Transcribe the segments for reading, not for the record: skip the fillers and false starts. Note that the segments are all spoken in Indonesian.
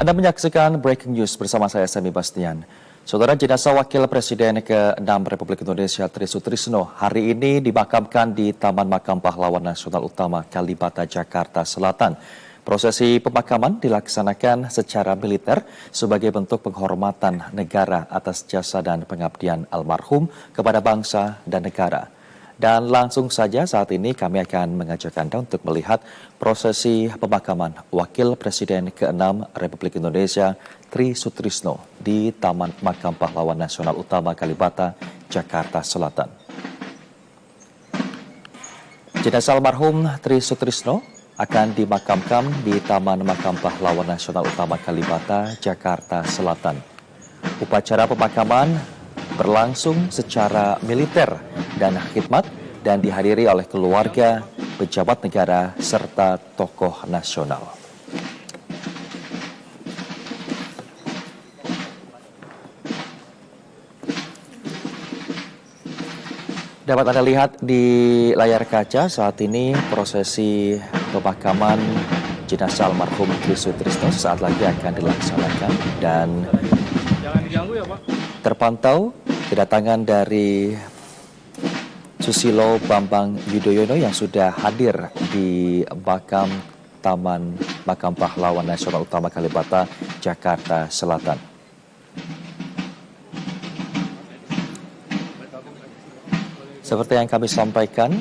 Anda menyaksikan Breaking News bersama saya, Semi Bastian. Saudara, jenazah Wakil Presiden ke-6 Republik Indonesia Tri Sutrisno hari ini dimakamkan di Taman Makam Pahlawan Nasional Utama Kalibata, Jakarta Selatan. Prosesi pemakaman dilaksanakan secara militer sebagai bentuk penghormatan negara atas jasa dan pengabdian almarhum kepada bangsa dan negara. Dan langsung saja saat ini kami akan mengajak Anda untuk melihat prosesi pemakaman Wakil Presiden ke-6 Republik Indonesia Tri Sutrisno di Taman Makam Pahlawan Nasional Utama Kalibata, Jakarta Selatan. Jenazah almarhum Tri Sutrisno akan dimakamkan di Taman Makam Pahlawan Nasional Utama Kalibata, Jakarta Selatan. Upacara pemakaman berlangsung secara militer dan khidmat dan dihadiri oleh keluarga, pejabat negara, serta tokoh nasional. Dapat Anda lihat di layar kaca saat ini prosesi pemakaman jenazah almarhum Tri Sutrisno saat lagi akan dilaksanakan dan terpantau kedatangan dari Susilo Bambang Yudhoyono yang sudah hadir di Taman Makam Pahlawan Nasional Utama Kalibata, Jakarta Selatan. Seperti yang kami sampaikan,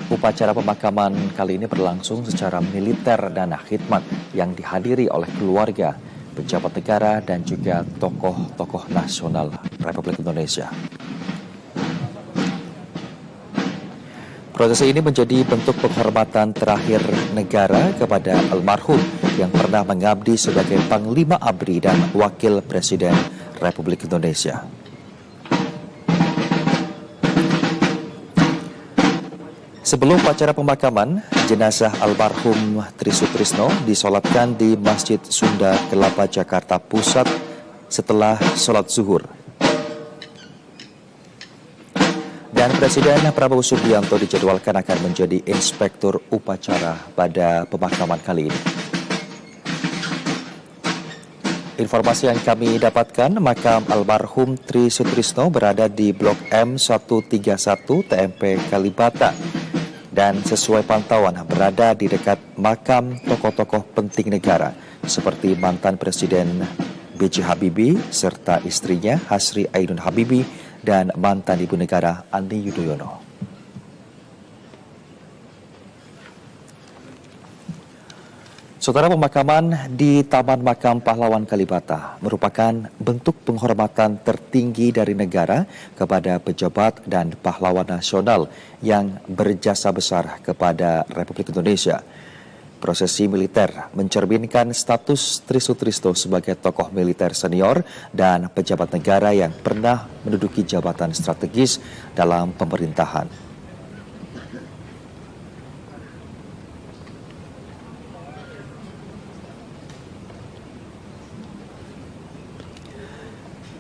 upacara pemakaman kali ini berlangsung secara militer dan khidmat yang dihadiri oleh keluarga, pejabat negara, dan juga tokoh-tokoh nasional Republik Indonesia. Prosesi ini menjadi bentuk penghormatan terakhir negara kepada almarhum yang pernah mengabdi sebagai Panglima ABRI dan Wakil Presiden Republik Indonesia. Sebelum upacara pemakaman, jenazah almarhum Tri Sutrisno disolatkan di Masjid Sunda Kelapa, Jakarta Pusat setelah sholat zuhur. Dan Presiden Prabowo Subianto dijadwalkan akan menjadi inspektur upacara pada pemakaman kali ini. Informasi yang kami dapatkan, makam almarhum Tri Sutrisno berada di Blok M131 TMP Kalibata. Dan sesuai pantauan berada di dekat makam tokoh-tokoh penting negara seperti mantan Presiden B.J. Habibie serta istrinya Hasri Ainun Habibie dan mantan Ibu Negara Ani Yudhoyono. Saudara, pemakaman di Taman Makam Pahlawan Kalibata merupakan bentuk penghormatan tertinggi dari negara kepada pejabat dan pahlawan nasional yang berjasa besar kepada Republik Indonesia. Prosesi militer mencerminkan status Tri Sutrisno sebagai tokoh militer senior dan pejabat negara yang pernah menduduki jabatan strategis dalam pemerintahan.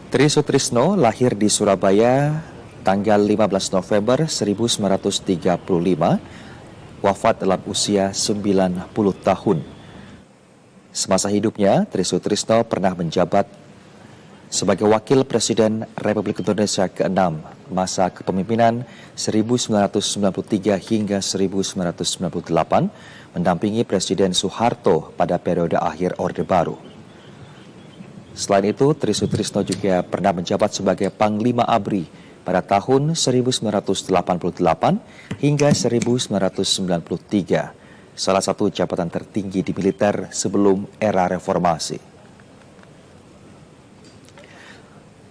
Tri Sutrisno lahir di Surabaya tanggal 15 November 1935, wafat dalam usia 90 tahun. Semasa hidupnya, Tri Sutrisno pernah menjabat sebagai Wakil Presiden Republik Indonesia ke-6 masa kepemimpinan 1993 hingga 1998, mendampingi Presiden Soeharto pada periode akhir Orde Baru. Selain itu, Tri Sutrisno juga pernah menjabat sebagai Panglima ABRI pada tahun 1988 hingga 1993, salah satu jabatan tertinggi di militer sebelum era reformasi.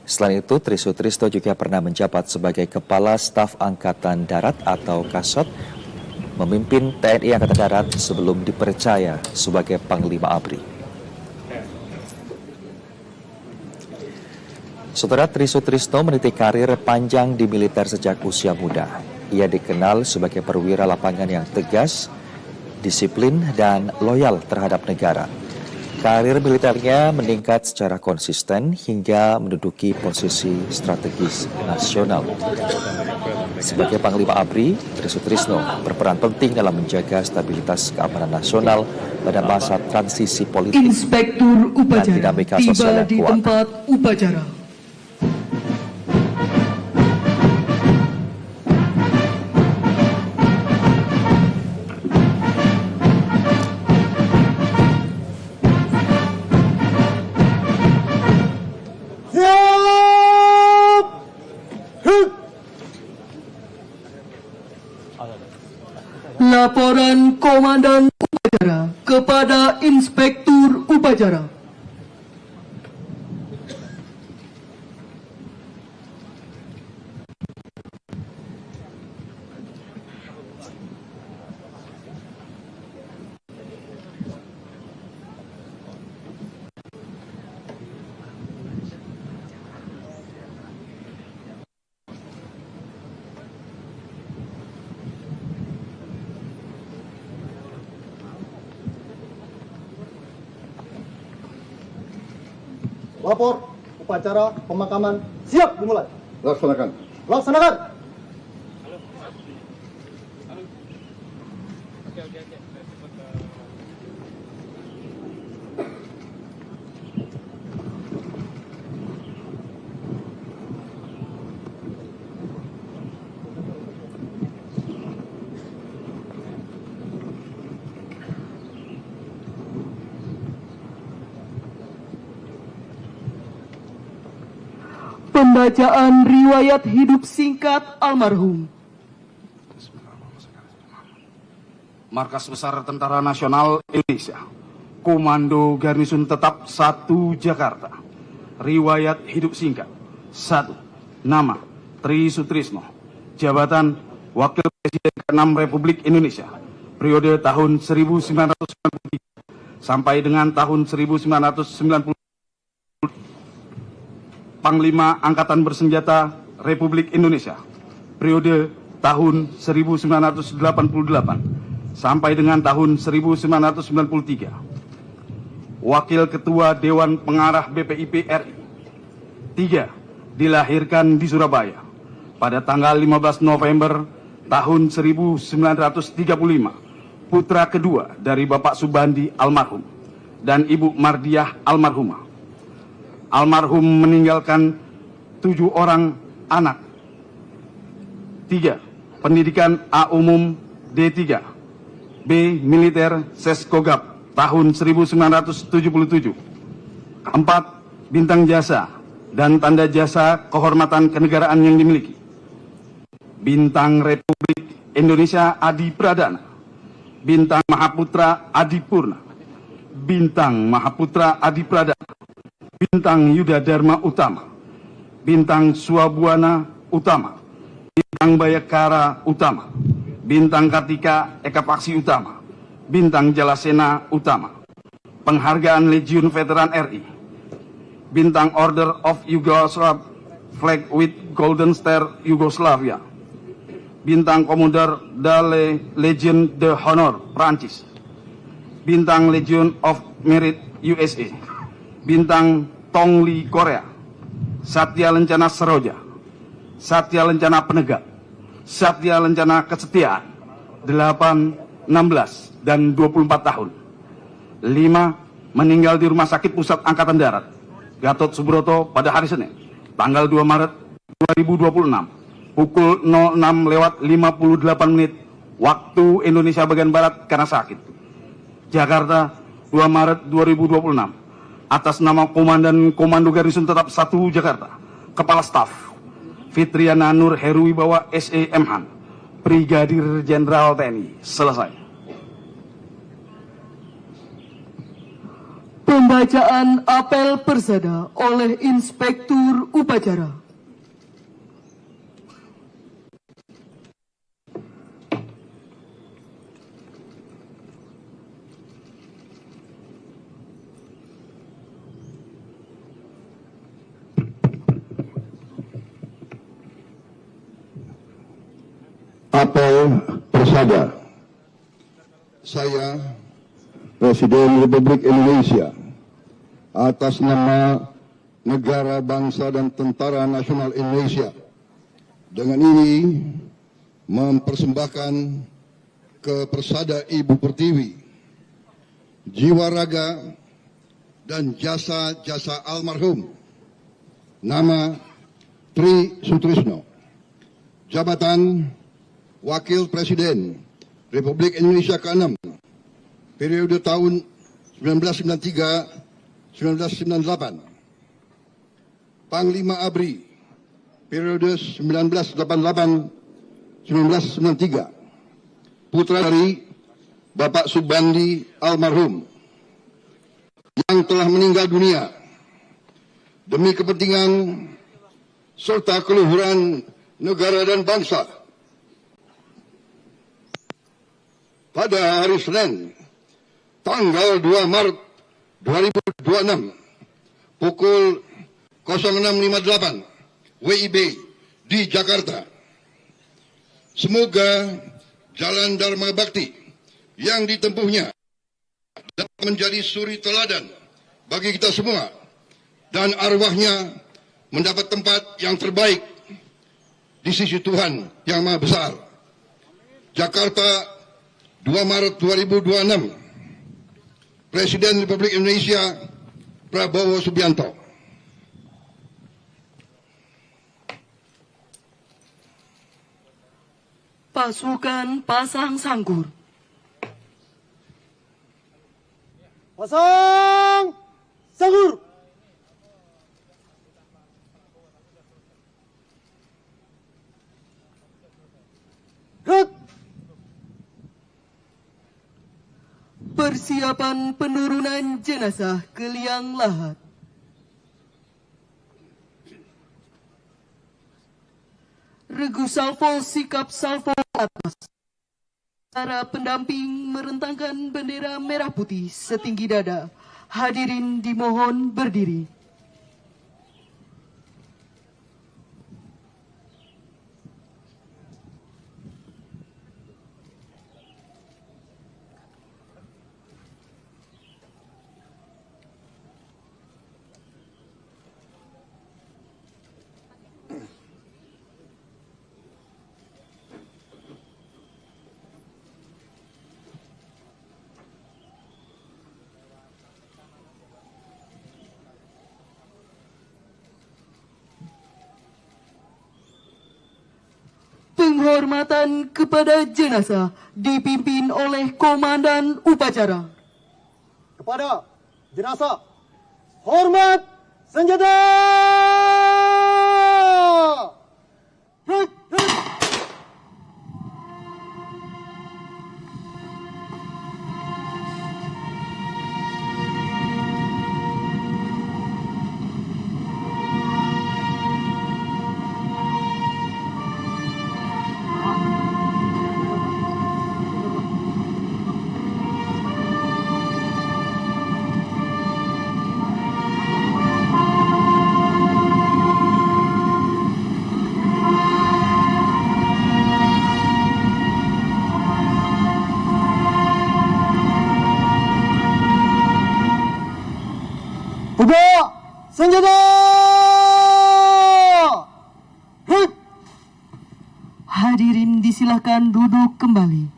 Selain itu, Tri Sutrisno juga pernah menjabat sebagai Kepala Staf Angkatan Darat atau Kasat, memimpin TNI Angkatan Darat sebelum dipercaya sebagai Panglima ABRI. Saudara, Tri Sutrisno meniti karir panjang di militer sejak usia muda. Ia dikenal sebagai perwira lapangan yang tegas, disiplin, dan loyal terhadap negara. Karir militernya meningkat secara konsisten hingga menduduki posisi strategis nasional. Sebagai Panglima ABRI, Tri Sutrisno berperan penting dalam menjaga stabilitas keamanan nasional pada masa transisi politik Inspektur dan Upacara dinamika tiba sosial yang di kuat. tempat upacara. Laporan Komandan Upacara kepada Inspektur Upacara. Lapor upacara pemakaman siap dimulai. Laksanakan. Laksanakan. Pembacaan riwayat hidup singkat almarhum. Markas Besar Tentara Nasional Indonesia, Komando Garnisun Tetap 1 Jakarta. Riwayat hidup singkat. 1. Nama Tri Sutrisno. Jabatan Wakil Presiden ke-6 Republik Indonesia. Periode tahun 1993 sampai dengan tahun 1990. Panglima Angkatan Bersenjata Republik Indonesia. Periode tahun 1988 sampai dengan tahun 1993. Wakil Ketua Dewan Pengarah BPIP RI. 3. Dilahirkan di Surabaya pada tanggal 15 November tahun 1935. Putra kedua dari Bapak Subandi almarhum dan Ibu Mardiah almarhumah. Almarhum meninggalkan 7 orang anak. 3. Pendidikan A umum D3, B militer Seskogap tahun 1977. 4. Bintang jasa dan tanda jasa kehormatan kenegaraan yang dimiliki. Bintang Republik Indonesia Adi Pradana. Bintang Mahaputra Adi Purna. Bintang Mahaputra Adi Pradana. Bintang Yuda Dharma Utama, Bintang Suabuana Utama, Bintang Bayakara Utama, Bintang Kartika Eka Paksi Utama, Bintang Jalasena Utama, Penghargaan Legiun Veteran RI, Bintang Order of Yugoslavia, Flag with Golden Star Yugoslavia, Bintang Komodor Dale Legion de Honor Prancis, Bintang Legion of Merit USA, Bintang Tongli Korea, Satya Lencana Seroja, Satya Lencana Penegak, Satya Lencana Kesetiaan, 8, 16, dan 24 tahun. 5. Meninggal di Rumah Sakit Pusat Angkatan Darat, Gatot Subroto pada hari Senin, tanggal 2 Maret 2026, pukul 06.58 waktu Indonesia bagian Barat karena sakit. Jakarta, 2 Maret 2026. Atas nama Komandan Komando Garnisun Tetap 1 Jakarta, Kepala Staf Fitriana Nur Heruwibawa SE Mhan, Brigadir Jenderal TNI. Selesai. Pembacaan apel persada oleh Inspektur Upacara. Apel persada. Saya, Presiden Republik Indonesia, atas nama negara, bangsa, dan Tentara Nasional Indonesia. Dengan ini mempersembahkan ke Persada Ibu Pertiwi jiwa raga dan jasa-jasa almarhum. Nama Tri Sutrisno, jabatan Wakil Presiden Republik Indonesia ke-6 periode tahun 1993-1998, Panglima ABRI periode 1988-1993, putra dari Bapak Subandi almarhum yang telah meninggal dunia demi kepentingan serta keluhuran negara dan bangsa. Pada hari Senin, tanggal 2 Maret 2026, pukul 06.58 WIB di Jakarta. Semoga jalan Dharma Bakti yang ditempuhnya dapat menjadi suri teladan bagi kita semua, dan arwahnya mendapat tempat yang terbaik di sisi Tuhan Yang Maha Besar. Jakarta, 2 Maret 2026. Presiden Republik Indonesia Prabowo Subianto. Pasukan Pasang Sangkur. Pasang Sangkur. Gerak. Persiapan penurunan jenazah ke liang lahat. Regu salvo sikap salvo atas. Para pendamping merentangkan bendera merah putih setinggi dada. Hadirin dimohon berdiri. Penghormatan kepada jenazah dipimpin oleh Komandan Upacara. Kepada jenazah, hormat senjata. Gerak. Buka senjata. Gerak. Hadirin disilakan duduk kembali.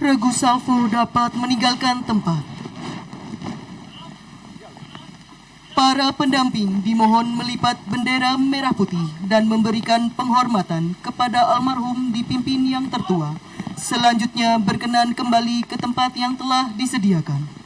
Regu salvo dapat meninggalkan tempat. Para pendamping dimohon melipat bendera merah putih dan memberikan penghormatan kepada almarhum dipimpin yang tertua. Selanjutnya berkenan kembali ke tempat yang telah disediakan.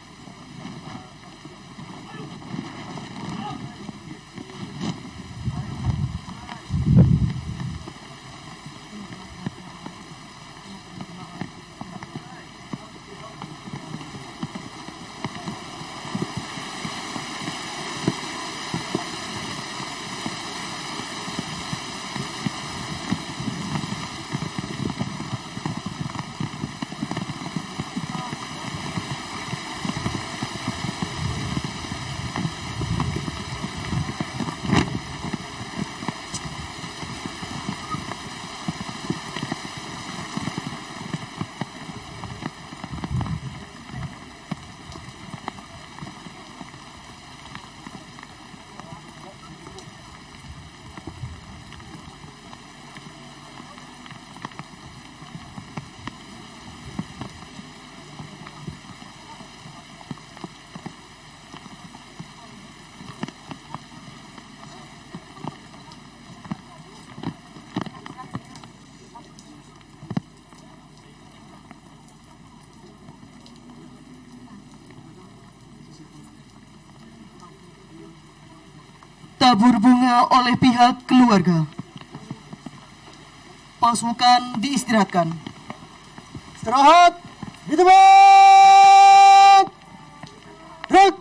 Tabur bunga oleh pihak keluarga. Pasukan diistirahatkan. Istirahat di tempat. Gerak.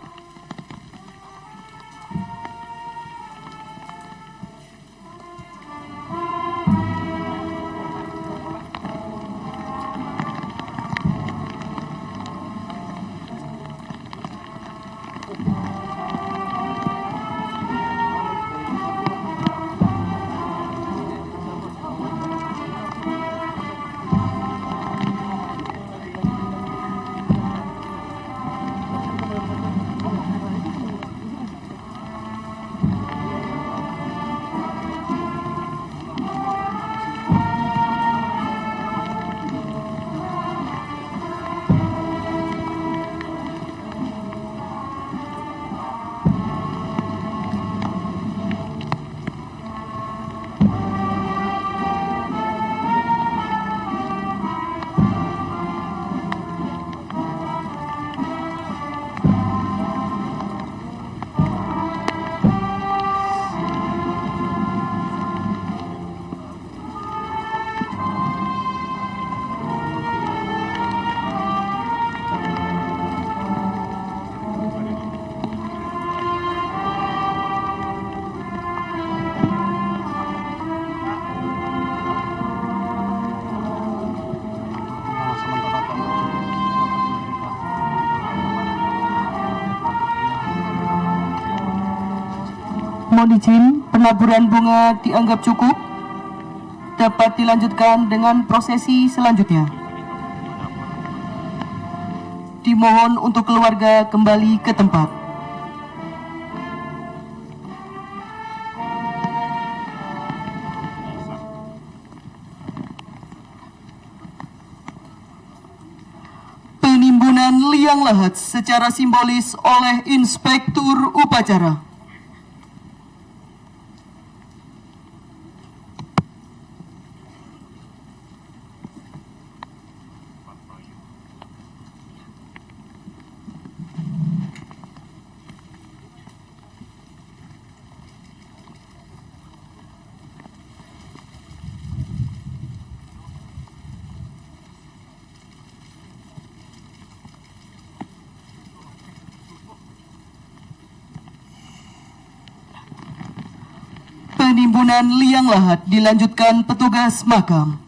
Mohon izin, penaburan bunga dianggap cukup. Dapat dilanjutkan dengan prosesi selanjutnya. Dimohon untuk keluarga kembali ke tempat. Penimbunan liang lahat secara simbolis oleh Inspektur Upacara. Penimbunan liang lahat dilanjutkan petugas makam.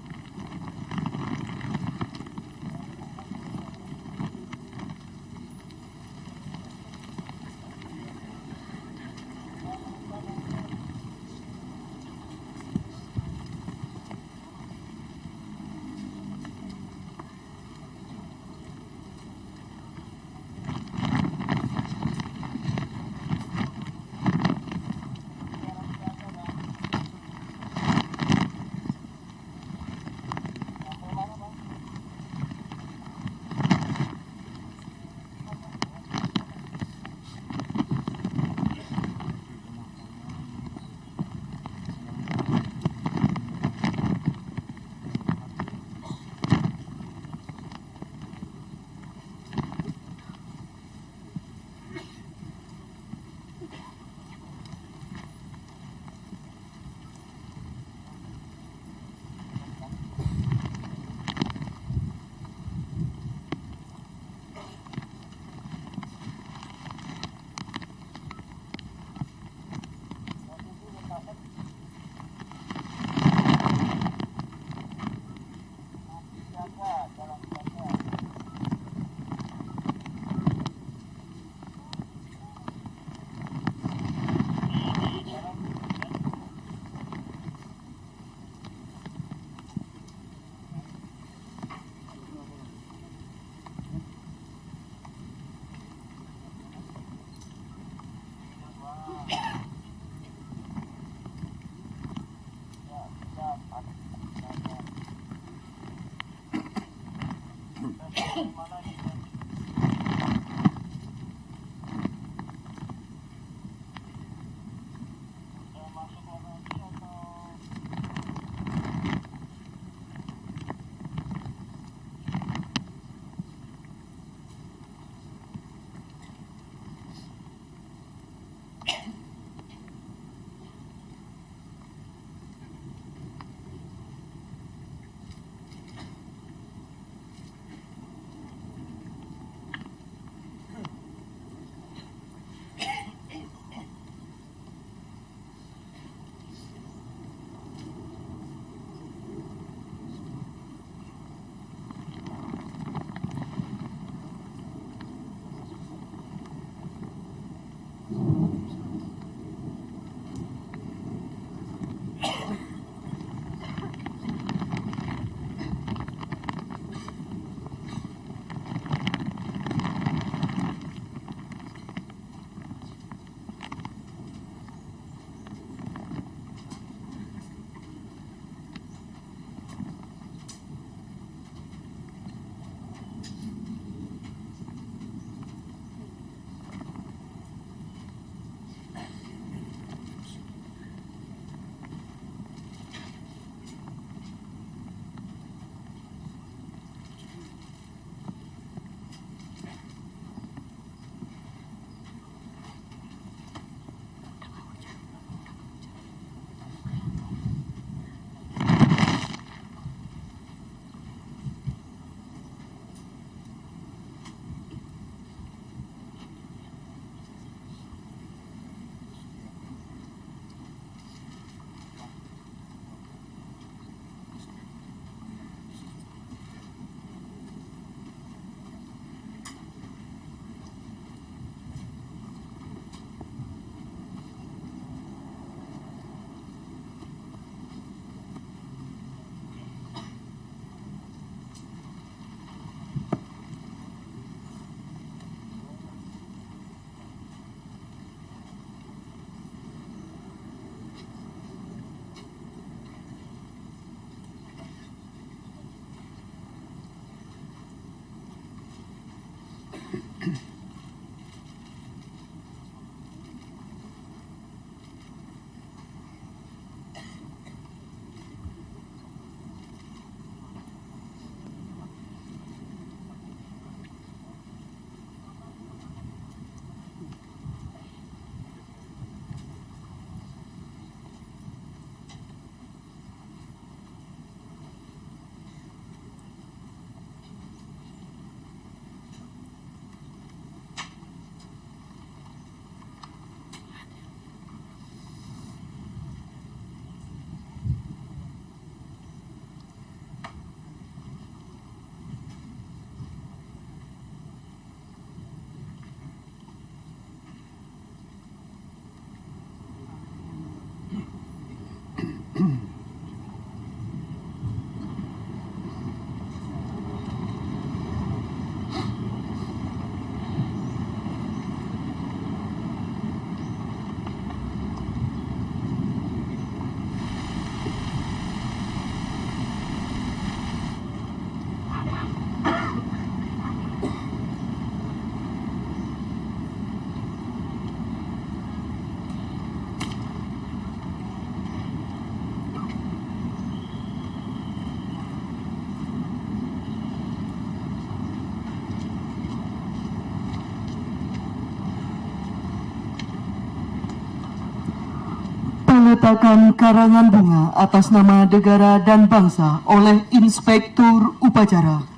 Peletakan karangan bunga atas nama negara dan bangsa oleh Inspektur Upacara.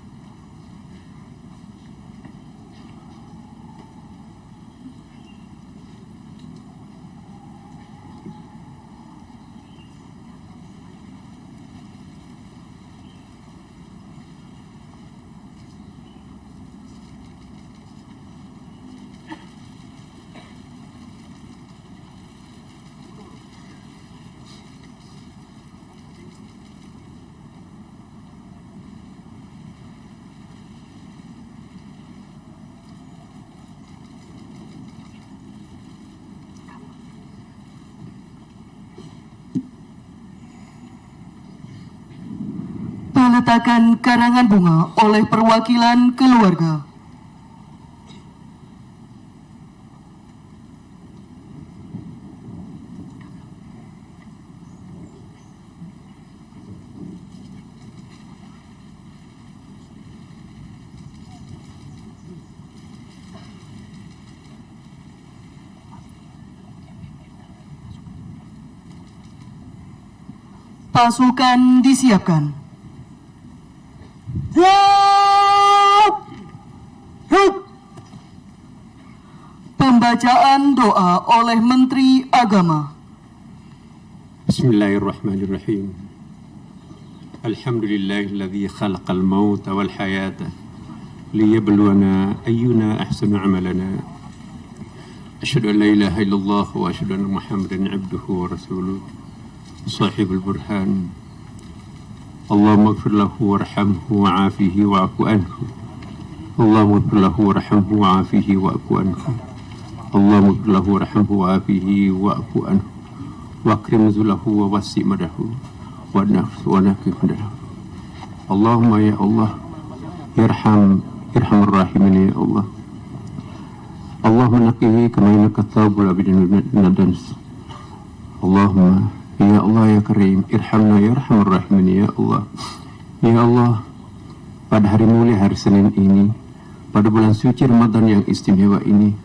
diletakkan karangan bunga oleh perwakilan keluarga. Pasukan disiapkan. Siap! Ruk! Pembacaan doa oleh Menteri Agama. Bismillahirrahmanirrahim. Alhamdulillahilladzi khalaqal mauta wal hayata liyabluwana ayyuna ahsanu amalana. Asyhadu an la ilaha illallah wa asyhadu anna Muhammadan abduhu wa rasuluh. Sahibul burhan. Allahumma ighfir lahu warhamhu wa'afihi wa'fu anhu. Allahumma ighfir lahu warhamhu wa'afihi wa'fu anhu. Allahumma ighfir lahu warhamhu wa'afihi wa'fu anhu. Wakrim zulahu wa wasi' madahu wa nafsu wa nakif madahu. Allahumma ya Allah irhamur rahimin ya Allah. Allahumma naqihi kama yanqa thawbul abidin min ad-dans. Allahumma ya Allah ya Karim irhamna ya arhamar rahimin ya Allah. Ya Allah, pada hari mulia hari Senin ini, pada bulan suci Ramadan yang istimewa ini,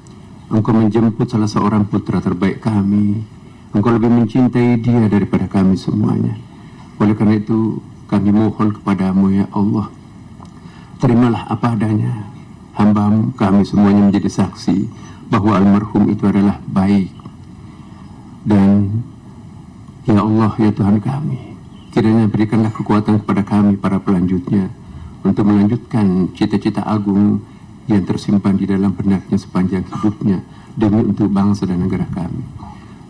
Engkau menjemput salah seorang putra terbaik kami. Engkau lebih mencintai dia daripada kami semuanya. Oleh karena itu kami mohon kepadamu ya Allah, terimalah apa adanya. Hamba-Mu kami semuanya menjadi saksi bahwa almarhum itu adalah baik. Dan ya Allah ya Tuhan kami, kiranya berikanlah kekuatan kepada kami para pelanjutnya untuk melanjutkan cita-cita agung yang tersimpan di dalam benaknya sepanjang hidupnya demi untuk bangsa dan negara kami.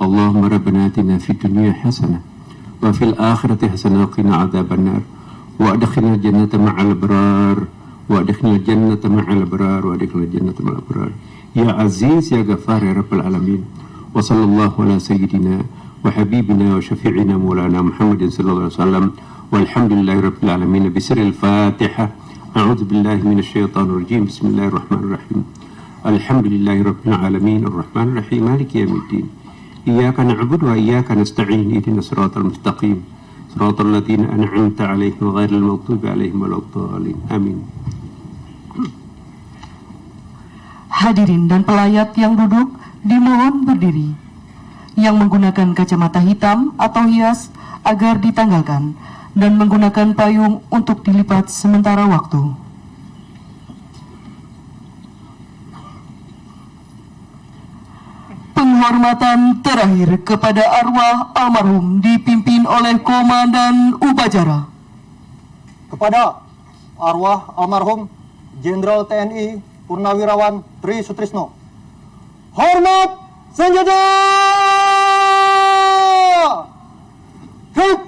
Allahumma rabbana atina fid dunya hasanah wa fil akhirati hasanah wa qina adzabannar wa adkhilna jannata ma'al abrar wa adkhilna jannata ma'al abrar wa adkhilna jannata ma'al abrar ya aziz ya ghafar ya rabbal alamin. Wa sallallahu ala sayyidina wa habibina wa syafi'ina maulana Muhammadin sallallahu alaihi wasallam walhamdulillahi rabbil alamin. Bisiril Fatihah. A'udzu billahi minasy syaithanir rajim. Bismillahirrahmanirrahim. Alhamdulillahi rabbil alamin arrahmanir rahim maliki yaumiddin. Iyyaka na'budu wa iyyaka nasta'in ihdinas siratal mustaqim siratal ladzina an'amta 'alaihim ghairil maghdubi 'alaihim waladdallin. Amin. Hadirin dan pelayat yang duduk dimohon berdiri. Yang menggunakan kacamata hitam atau hias agar ditanggalkan dan menggunakan payung untuk dilipat sementara waktu. Penghormatan terakhir kepada arwah almarhum dipimpin oleh Komandan Upacara. Kepada arwah almarhum Jenderal TNI Purnawirawan Tri Sutrisno. Hormat senjata! Ruk!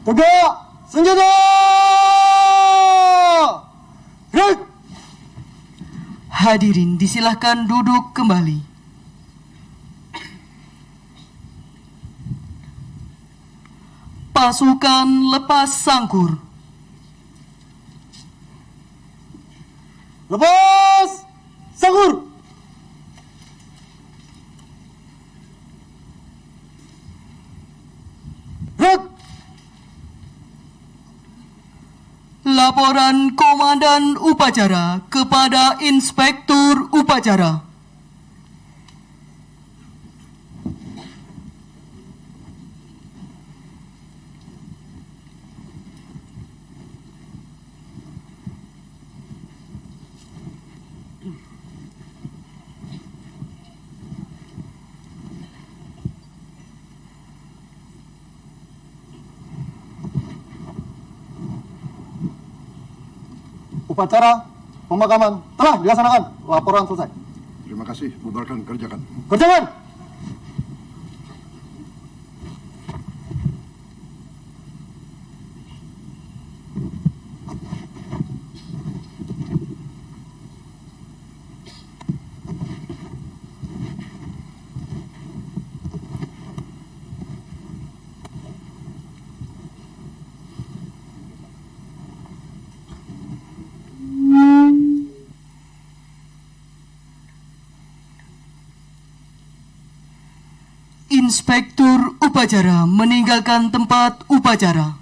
Tegak senjata! Ruk! Hadirin disilahkan duduk kembali. Pasukan lepas sangkur. Lepas sangkur. Red. Laporan Komandan Upacara kepada Inspektur Upacara. Upacara pemakaman telah dilaksanakan. Laporan selesai. Terima kasih, bubarkan, kerjakan. Kerjakan. Inspektur Upacara meninggalkan tempat upacara.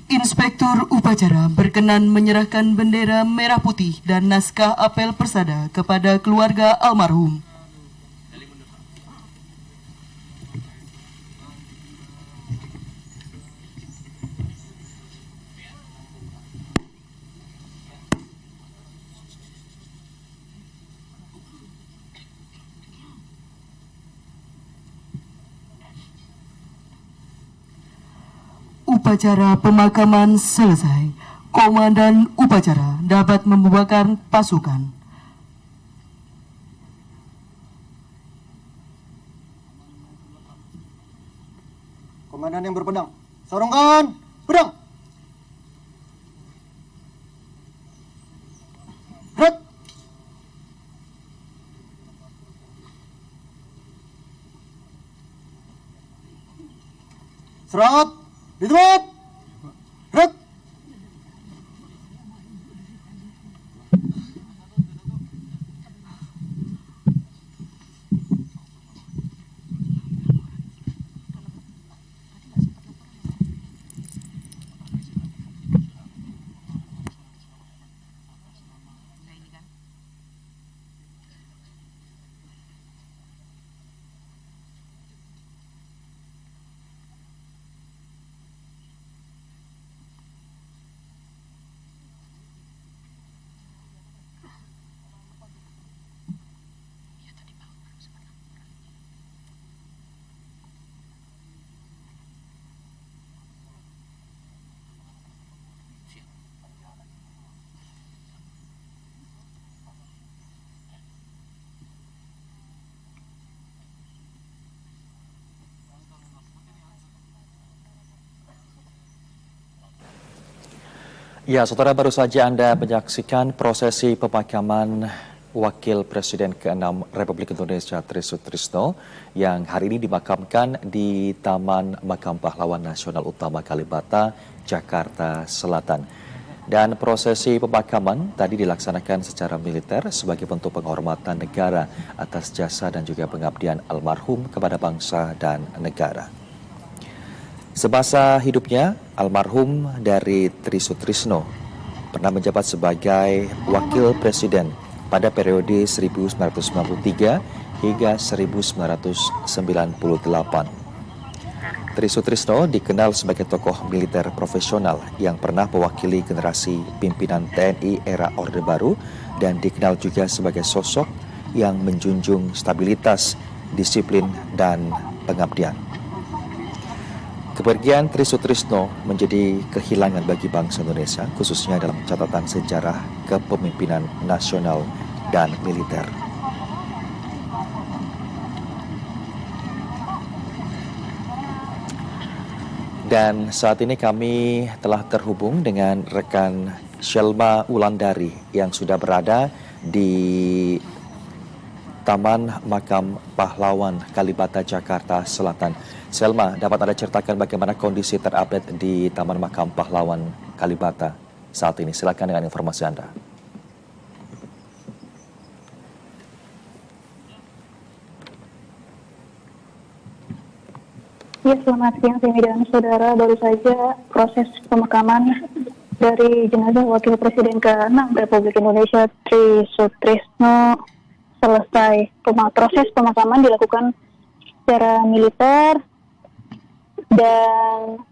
Inspektur Upacara berkenan menyerahkan bendera merah putih dan naskah apel persada kepada keluarga almarhum. Upacara pemakaman selesai. Komandan upacara dapat membubarkan pasukan. Komandan yang berpedang, sarungkan pedang. Red. Serat di tempat. Red. Ya, saudara, baru saja Anda menyaksikan prosesi pemakaman Wakil Presiden ke-6 Republik Indonesia Tri Sutrisno yang hari ini dimakamkan di Taman Makam Pahlawan Nasional Utama Kalibata, Jakarta Selatan. Dan prosesi pemakaman tadi dilaksanakan secara militer sebagai bentuk penghormatan negara atas jasa dan juga pengabdian almarhum kepada bangsa dan negara. Semasa hidupnya, almarhum dari Tri Sutrisno pernah menjabat sebagai Wakil Presiden pada periode 1993 hingga 1998. Tri Sutrisno dikenal sebagai tokoh militer profesional yang pernah mewakili generasi pimpinan TNI era Orde Baru dan dikenal juga sebagai sosok yang menjunjung stabilitas, disiplin, dan pengabdian. Kepergian Tri Sutrisno menjadi kehilangan bagi bangsa Indonesia, khususnya dalam catatan sejarah kepemimpinan nasional dan militer. Dan saat ini kami telah terhubung dengan rekan Shelma Wulandari yang sudah berada di Taman Makam Pahlawan Kalibata, Jakarta Selatan. Selma, dapat Anda ceritakan bagaimana kondisi terupdate di Taman Makam Pahlawan Kalibata saat ini? Silakan dengan informasi Anda. Ya, selamat siang Semi dan saudara. Baru saja proses pemakaman dari jenazah Wakil Presiden ke-6 Republik Indonesia Tri Sutrisno selesai. Proses pemakaman dilakukan secara militer dan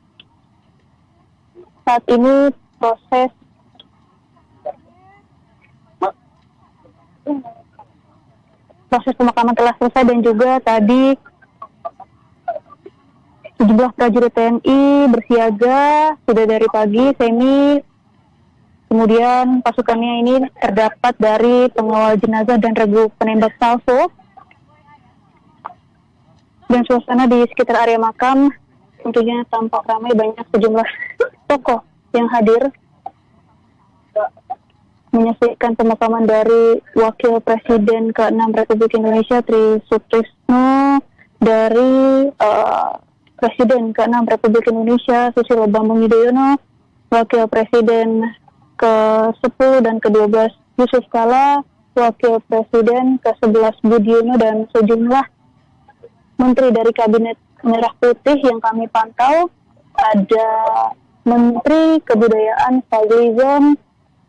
saat ini proses pemakaman telah selesai dan juga tadi sejumlah prajurit TNI bersiaga sudah dari pagi. Semi, kemudian pasukannya ini terdapat dari pengawal jenazah dan regu penembak salvo. Dan suasana di sekitar area makam tentunya tampak ramai, banyak sejumlah tokoh yang hadir menyaksikan pemakaman dari Wakil Presiden ke-6 Republik Indonesia Tri Sutrisno, dari Presiden ke-6 Republik Indonesia Susilo Bambang Yudhoyono, Wakil Presiden ke-10 dan ke-12 Yusuf Kala, Wakil Presiden ke-11 Budiono, dan sejumlah menteri dari Kabinet Merah Putih yang kami pantau. Ada Menteri Kebudayaan Fadlizon,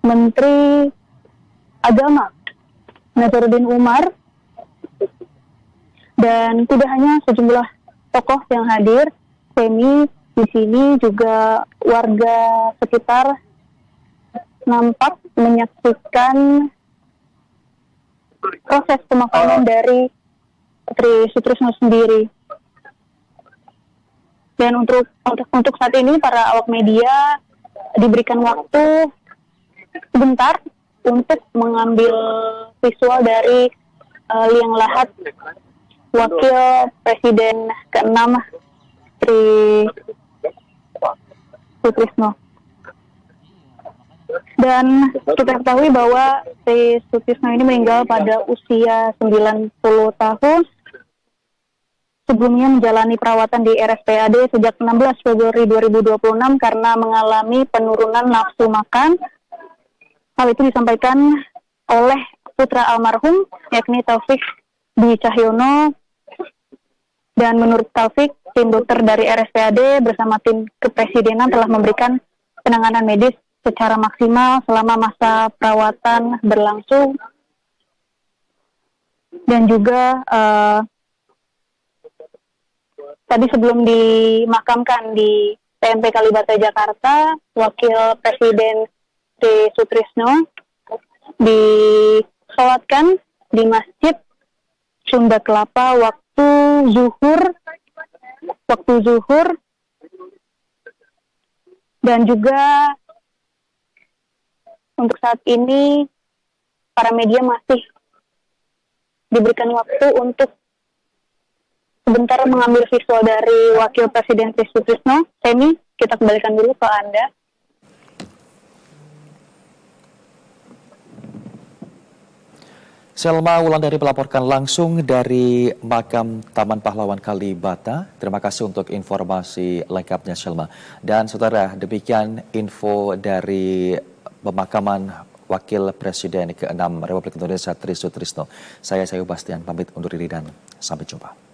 Menteri Agama Nazaruddin Umar, dan tidak hanya sejumlah tokoh yang hadir, Semi, di sini juga warga sekitar nampak menyaksikan proses pemakaman dari Tri Sutrisno sendiri. Dan untuk saat ini para awak media diberikan waktu sebentar untuk mengambil visual dari liang lahat Wakil Presiden ke-6 Tri Sutrisno. Dan kita ketahui bahwa Tri Sutrisno ini meninggal pada usia 90 tahun. Sebelumnya menjalani perawatan di RSPAD sejak 16 Februari 2026 karena mengalami penurunan nafsu makan. Hal itu disampaikan oleh putra almarhum, yakni Taufik Dwi Cahyono. Dan menurut Taufik, tim dokter dari RSPAD bersama tim kepresidenan telah memberikan penanganan medis secara maksimal selama masa perawatan berlangsung. Dan juga tadi sebelum dimakamkan di TMP Kalibata, Jakarta, Wakil Presiden Tri Sutrisno disolatkan di Masjid Sunda Kelapa waktu zuhur, dan juga untuk saat ini para media masih diberikan waktu untuk sebentar mengambil visual dari Wakil Presiden Tri Sutrisno. Semi, kita kembalikan dulu ke Anda. Selma Wulandari melaporkan langsung dari makam Taman Pahlawan Kalibata. Terima kasih untuk informasi lengkapnya, Selma. Dan saudara, demikian info dari pemakaman Wakil Presiden ke-6 Republik Indonesia Tri Sutrisno. Saya Bastian, pamit undur diri dan sampai jumpa.